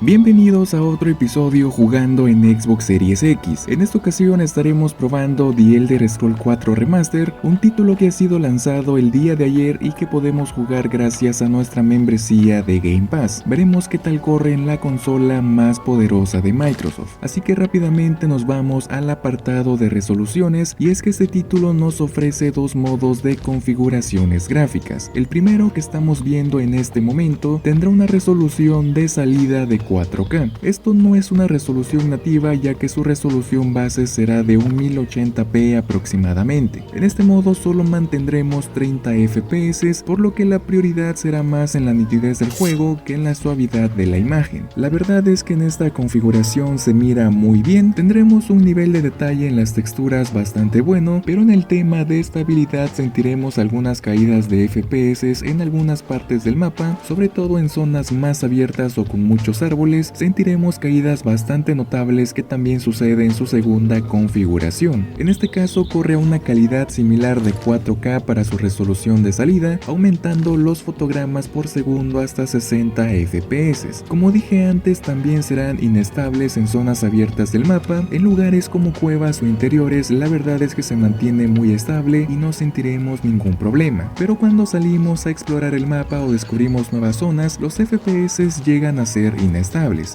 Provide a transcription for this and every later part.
Bienvenidos a otro episodio jugando en Xbox Series X. En esta ocasión estaremos probando The Elder Scrolls 4 Remaster, un título que ha sido lanzado el día de ayer y que podemos jugar gracias a nuestra membresía de Game Pass. Veremos qué tal corre en la consola más poderosa de Microsoft. Así que rápidamente nos vamos al apartado de resoluciones, y es que este título nos ofrece dos modos de configuraciones gráficas. El primero, que estamos viendo en este momento, tendrá una resolución de salida de 4K. Esto no es una resolución nativa, ya que su resolución base será de un 1080p aproximadamente. En este modo solo mantendremos 30 FPS, por lo que la prioridad será más en la nitidez del juego que en la suavidad de la imagen. La verdad es que en esta configuración se mira muy bien, tendremos un nivel de detalle en las texturas bastante bueno, pero en el tema de estabilidad sentiremos algunas caídas de FPS en algunas partes del mapa, sobre todo en zonas más abiertas o con muchos árboles. Sentiremos caídas bastante notables, que también sucede en su segunda configuración. En este caso corre a una calidad similar de 4K para su resolución de salida, aumentando los fotogramas por segundo hasta 60 FPS. Como dije antes, también serán inestables en zonas abiertas del mapa. En lugares como cuevas o interiores, la verdad es que se mantiene muy estable y no sentiremos ningún problema. Pero cuando salimos a explorar el mapa o descubrimos nuevas zonas, los FPS llegan a ser inestables.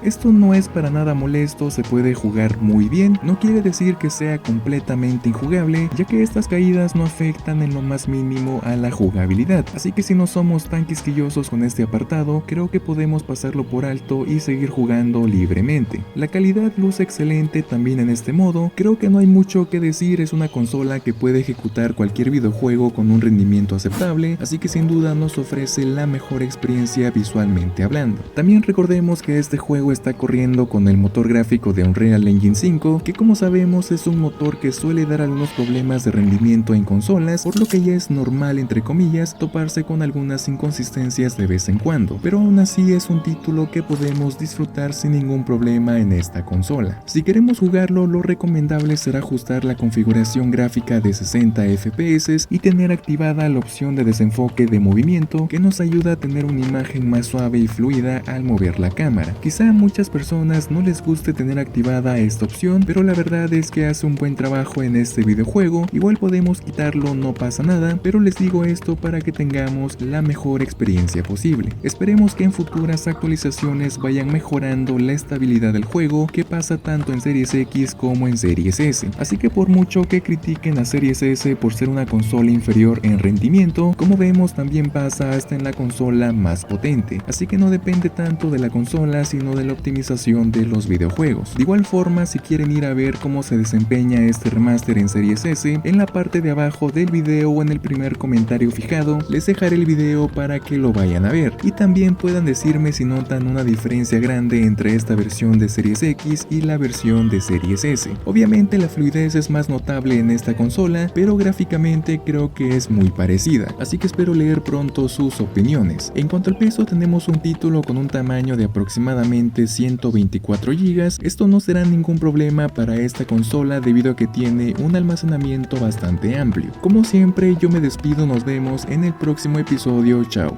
Esto no es para nada molesto, se puede jugar muy bien, no quiere decir que sea completamente injugable, ya que estas caídas no afectan en lo más mínimo a la jugabilidad, así que si no somos tan quisquillosos con este apartado, creo que podemos pasarlo por alto y seguir jugando libremente. La calidad luce excelente también en este modo, creo que no hay mucho que decir, es una consola que puede ejecutar cualquier videojuego con un rendimiento aceptable, así que sin duda nos ofrece la mejor experiencia visualmente hablando. También recordemos que este juego está corriendo con el motor gráfico de Unreal Engine 5, que como sabemos es un motor que suele dar algunos problemas de rendimiento en consolas, por lo que ya es normal, entre comillas, toparse con algunas inconsistencias de vez en cuando, pero aún así es un título que podemos disfrutar sin ningún problema en esta consola. Si queremos jugarlo, lo recomendable será ajustar la configuración gráfica de 60 FPS y tener activada la opción de desenfoque de movimiento, que nos ayuda a tener una imagen más suave y fluida al mover la cámara. Quizá a muchas personas no les guste tener activada esta opción, pero la verdad es que hace un buen trabajo en este videojuego. Igual podemos quitarlo, no pasa nada, pero les digo esto para que tengamos la mejor experiencia posible. Esperemos que en futuras actualizaciones vayan mejorando la estabilidad del juego, que pasa tanto en Series X como en Series S. Así que por mucho que critiquen a Series S por ser una consola inferior en rendimiento, como vemos también pasa hasta en la consola más potente, así que no depende tanto de la consola sino de la optimización de los videojuegos. De igual forma, si quieren ir a ver cómo se desempeña este remaster en Series S, en la parte de abajo del video o en el primer comentario fijado les dejaré el video para que lo vayan a ver y también puedan decirme si notan una diferencia grande entre esta versión de Series X y la versión de Series S. Obviamente la fluidez es más notable en esta consola, pero gráficamente creo que es muy parecida, así que espero leer pronto sus opiniones. En cuanto al peso, tenemos un título con un tamaño de aproximadamente 124 GB. Esto no será ningún problema para esta consola debido a que tiene un almacenamiento bastante amplio. Como siempre, yo me despido, nos vemos en el próximo episodio, chao.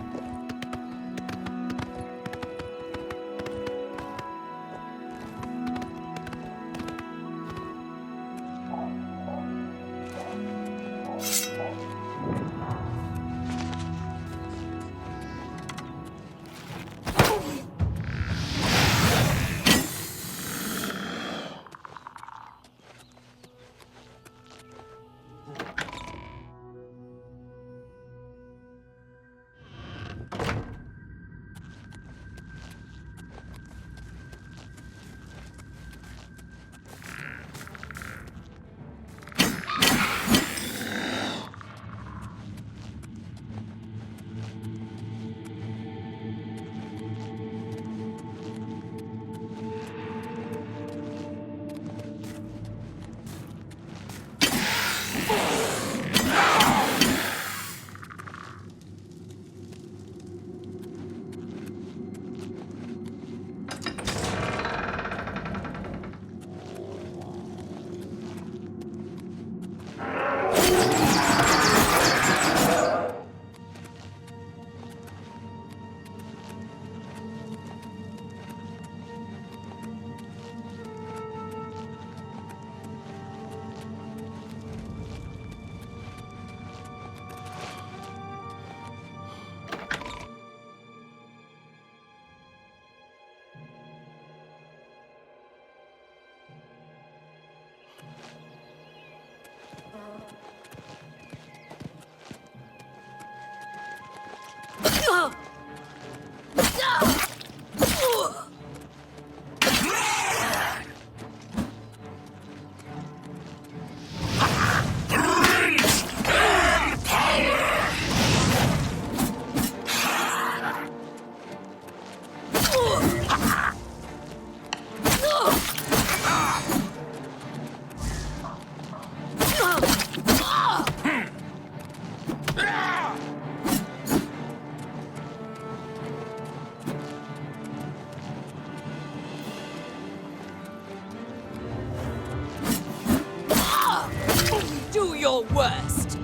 your worst.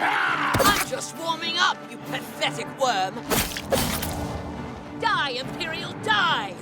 I'm just warming up, you pathetic worm. Die, Imperial, die!